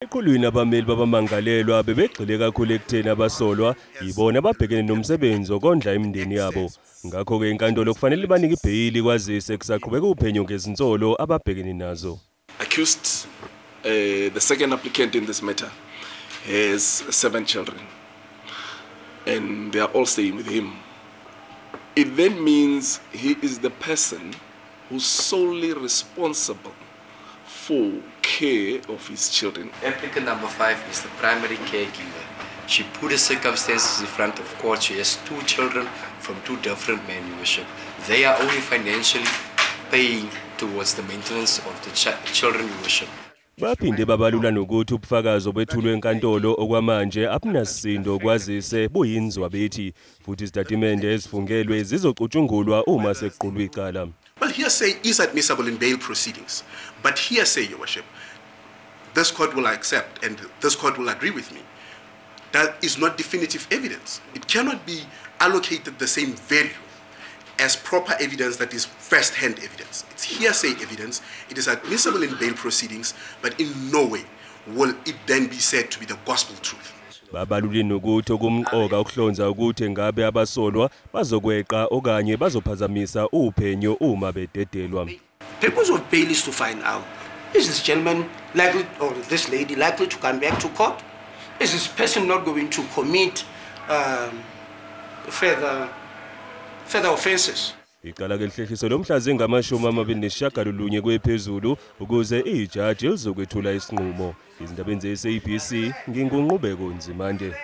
Eqhulwini abameli babamangalelwa bebegxile kakhulu ekutheni abasolwa yibona ababhekene nomsebenzi okondla imindeni yabo. Ngakho-ke inkantolo kufanele ibanike ibheyili kwazise kusaqhubeka uphenyo ngezinsolo ababhekene nazo. Accused, the second applicant in this matter, has 7 children, and they are all staying with him. It then means he is the person who's solely responsible for care of his children. Applicant number 5 is the primary caregiver. She put the circumstances in front of court. She has 2 children from 2 different men, Your Worship. They are only financially paying towards the maintenance of the children, Your Worship. Baphinde babalula nokuthi ubufakazi obethulwe enkantolo okwamanje abunasisindo kwazise buyinzwa bethi futhi izitatimende ezifungelwe zizocutshungulwa uma sequlwa icala. Well, hearsay is admissible in bail proceedings, but hearsay, Your Worship, this court will accept and this court will agree with me. That is not definitive evidence. It cannot be allocated the same value as proper evidence that is first-hand evidence. It's hearsay evidence. It is admissible in bail proceedings, but in no way will it then be said to be the gospel truth. Babalule nokuthi okumqoka ukuhlonza ukuthi ngabe abasolwa bazokweqa okanye bazophazamisa uphenyo uma bededelwa. The purpose of bail is to find out, is this gentleman likely, or this lady likely to come back to court? Is this person not going to commit further offenses? Iqala ke lihlehliso lomhla zingama-29 kwephezulu ukuze ijaji lizokwethula isinqumo. Izindabeni ze-SABC nginguNqubeko Nzimande.